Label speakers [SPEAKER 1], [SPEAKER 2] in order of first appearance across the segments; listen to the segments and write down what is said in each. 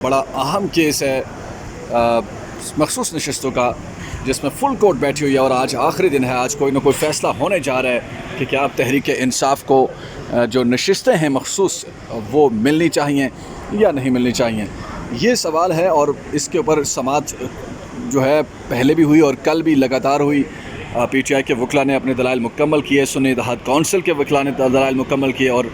[SPEAKER 1] बड़ा अहम केस है मखसूस नशस्तों का, जिसमें फुल कोर्ट बैठी हुई है और आज आखिरी दिन है। आज कोई ना कोई फ़ैसला होने जा रहा है कि क्या अब तहरीक इंसाफ को जो नशस्तें हैं मखसूस वो मिलनी चाहिए या नहीं मिलनी चाहिए, ये सवाल है। और इसके ऊपर समात जो है पहले भी हुई और कल भी लगातार हुई। PTI के वकला ने अपने दलाइल मुकम्मल किए, सुन्नी इत्तेहाद कौंसिल के वकला ने दलाइल मुकम्मल किए और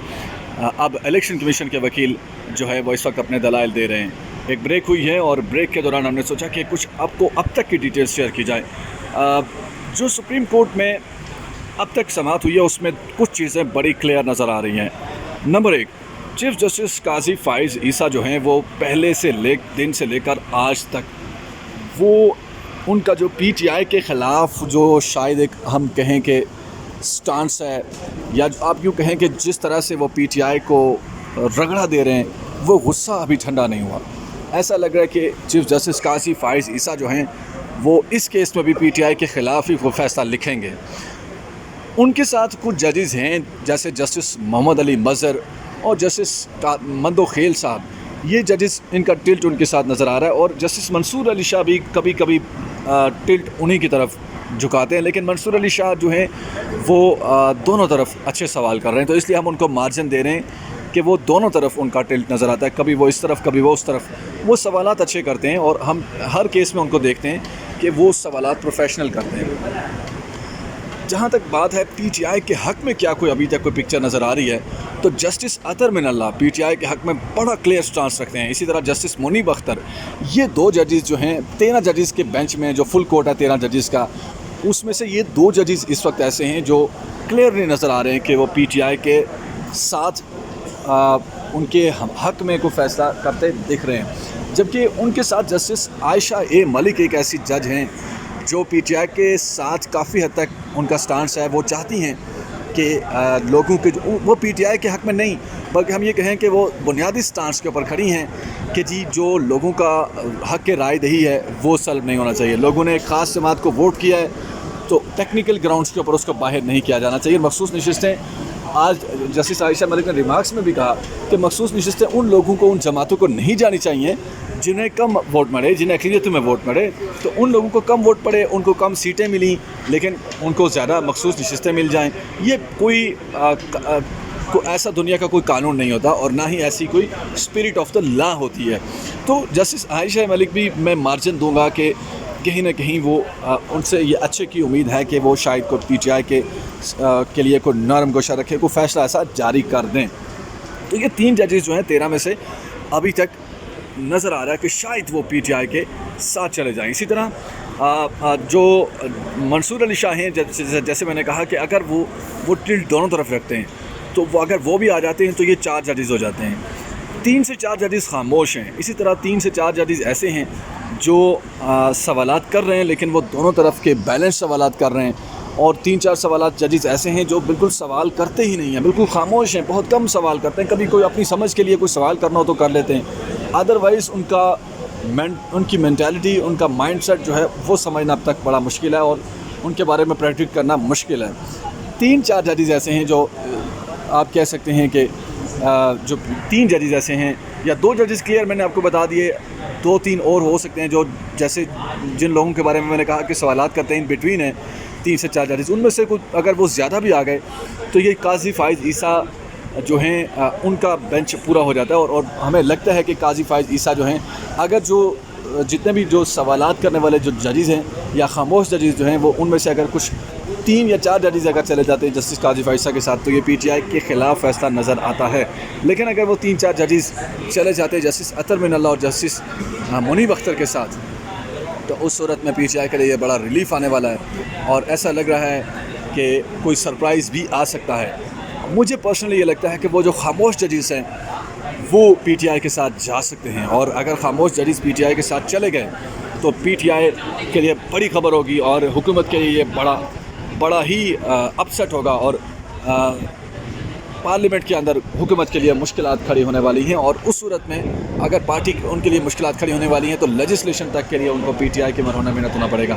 [SPEAKER 1] अब इलेक्शन कमीशन के वकील जो है वो इस वक्त अपने दलाइल दे रहे हैं। एक ब्रेक हुई है और ब्रेक के दौरान हमने सोचा कि कुछ आपको अब तक की डिटेल्स शेयर की जाए। जो सुप्रीम कोर्ट में अब तक समाअत हुई है उसमें कुछ चीज़ें बड़ी क्लियर नज़र आ रही हैं। नंबर 1, चीफ जस्टिस काजी फ़ाइज़ ईसा जो हैं वो पहले से दिन से लेकर आज तक वो उनका जो PTI के ख़िलाफ़ जो शायद एक हम कहें कि स्टांस है, या आप यूँ कहें कि जिस तरह से वो PTI को रगड़ा दे रहे हैं, वो गुस्सा अभी ठंडा नहीं हुआ। ऐसा लग रहा है कि चीफ जस्टिस काजी फ़ाइज़ ईसा जो हैं वो इस केस में भी PTI के ख़िलाफ़ ही वो फ़ैसला लिखेंगे। उनके साथ कुछ जजेस हैं जैसे जस्टिस मोहम्मद अली मज़हर और जस्टिस मंदो खेल साहब, ये जजेस इनका टिल्ट उनके साथ नज़र आ रहा है। और जस्टिस मंसूर अली शाह भी कभी कभी टिल्ट उन्हीं की तरफ झुकाते हैं, लेकिन मंसूर अली शाह जो हैं वो दोनों तरफ अच्छे सवाल कर रहे हैं, तो इसलिए हम उनको मार्जिन दे रहे हैं कि वो दोनों तरफ उनका टिल्ट नज़र आता है, कभी वो इस तरफ कभी वो उस तरफ। वो सवालात अच्छे करते हैं और हम हर केस में उनको देखते हैं कि वो सवालात प्रोफेशनल करते हैं। जहाँ तक बात है PTI के हक़ में क्या कोई अभी तक कोई पिक्चर नज़र आ रही है, तो जस्टिस अतर मिनल्ला PTI के हक़ में बड़ा क्लियर स्टांस रखते हैं। इसी तरह जस्टिस मुनीब अख्तर, ये 2 जजेस जो हैं 13 जजेस के बेंच में जो फुल कोर्ट है 13 जजेस का, उसमें से ये 2 जजेस इस वक्त ऐसे हैं जो क्लियरली नज़र आ रहे हैं कि वो PTI के साथ उनके हक़ में कोई फ़ैसला करते दिख रहे हैं। जबकि उनके साथ जस्टिस आयशा ए मलिक एक ऐसी जज हैं जो PTI के साथ काफ़ी हद तक उनका स्टांस है। वो चाहती हैं कि लोगों के वो PTI के हक़ में नहीं, बल्कि हम ये कहें कि वो बुनियादी स्टांस के ऊपर खड़ी हैं कि जी जो लोगों का हक़ के राय दही है वो सल्ब नहीं होना चाहिए। लोगों ने एक ख़ास जमात को वोट किया है तो टेक्निकल ग्राउंड्स के ऊपर उसको बाहर नहीं किया जाना चाहिए। मखसूस नशिस्तें, आज जस्टिस आयशा मलिक ने रिमार्क्स में भी कहा कि मखसूस नशिस्तें उन लोगों को, उन जमातों को नहीं जानी चाहिए जिन्हें कम वोट मिले, जिन्हें अक़लियत में वोट मिले। तो उन लोगों को कम वोट पड़े, उनको कम सीटें मिली, लेकिन उनको ज़्यादा मखसूस नशिस्तें मिल जाएँ। ये कोई ऐसा दुनिया का कोई कानून नहीं होता और ना ही ऐसी कोई स्पिरिट ऑफ द लॉ होती है। तो जस्टिस आयशा मलिक भी मैं मार्जिन दूंगा कि कहीं ना कहीं वो उनसे ये अच्छे की उम्मीद है कि वो शायद को PTI के लिए कोई नरम गोशा रखे, कोई फ़ैसला ऐसा जारी कर दें। तो ये 3 जजेस जो हैं 13 में से अभी तक नज़र आ रहा है कि शायद वो PTI के साथ चले जाएं। इसी तरह जो मंसूर अली शाह हैं, जैसे मैंने कहा कि अगर वो टिल्ट दोनों तरफ रखते हैं तो वो अगर वो भी आ जाते हैं तो ये 4 जजेस हो जाते हैं। 3 से 4 जजेस खामोश हैं। इसी तरह 3 से 4 जजेस ऐसे हैं जो सवालात कर रहे हैं, लेकिन वो दोनों तरफ के बैलेंस सवालात कर रहे हैं। और 3-4 सवालात जजेस ऐसे हैं जो बिल्कुल सवाल करते ही नहीं हैं, बिल्कुल खामोश हैं, बहुत कम सवाल करते हैं। कभी कोई अपनी समझ के लिए कोई सवाल करना हो तो कर लेते हैं, अदरवाइज़ उनकी मेंटालिटी, उनका माइंडसेट जो है वो समझना अब तक बड़ा मुश्किल है और उनके बारे में प्रेडिक्ट करना मुश्किल है। 3-4 जजेस ऐसे हैं जो आप कह सकते हैं कि जो 3 जजेस ऐसे हैं, या 2 जजेस क्लियर मैंने आपको बता दिए, 2-3 और हो सकते हैं जो जैसे जिन लोगों के बारे में मैंने कहा कि सवालात करते हैं, इन बिटवीन है 3 से 4 जजेस। उनमें से कुछ अगर वो ज़्यादा भी आ गए तो ये काजी फ़ाइज़ ईसा जो हैं उनका बेंच पूरा हो जाता है। और हमें लगता है कि काजी फ़ाइज़ ईसा जो हैं, अगर जो जितने भी जो सवालात करने वाले जो जजेस हैं या खामोश जजेस जो हैं, वो उनमें से अगर कुछ 3 या 4 जजेस अगर चले जाते हैं जस्टिस काजी फ़ाइज़ ईसा के साथ, तो ये PTI के ख़िलाफ़ फ़ैसला नज़र आता है। लेकिन अगर वो 3-4 जजेस चले जाते हैं जस्टिस अतर मिनल्ला और जस्टिस मुनीब अख्तर के साथ, तो उस सूरत में PTI के लिए ये बड़ा रिलीफ़ आने वाला है और ऐसा लग रहा है कि कोई सरप्राइज़ भी आ सकता है। मुझे पर्सनली ये लगता है कि वो जो खामोश जजेस हैं वो PTI के साथ जा सकते हैं, और अगर खामोश जजेस PTI के साथ चले गए तो PTI के लिए बड़ी खबर होगी और हुकूमत के लिए ये बड़ा ही अपसेट होगा और पार्लियामेंट के अंदर हुकूमत के लिए मुश्किलात खड़ी होने वाली हैं। और उस सूरत में अगर पार्टी उनके लिए मुश्किलात खड़ी होने वाली हैं तो लेजिस्लेशन तक के लिए उनको PTI के मरहूना में न होना पड़ेगा।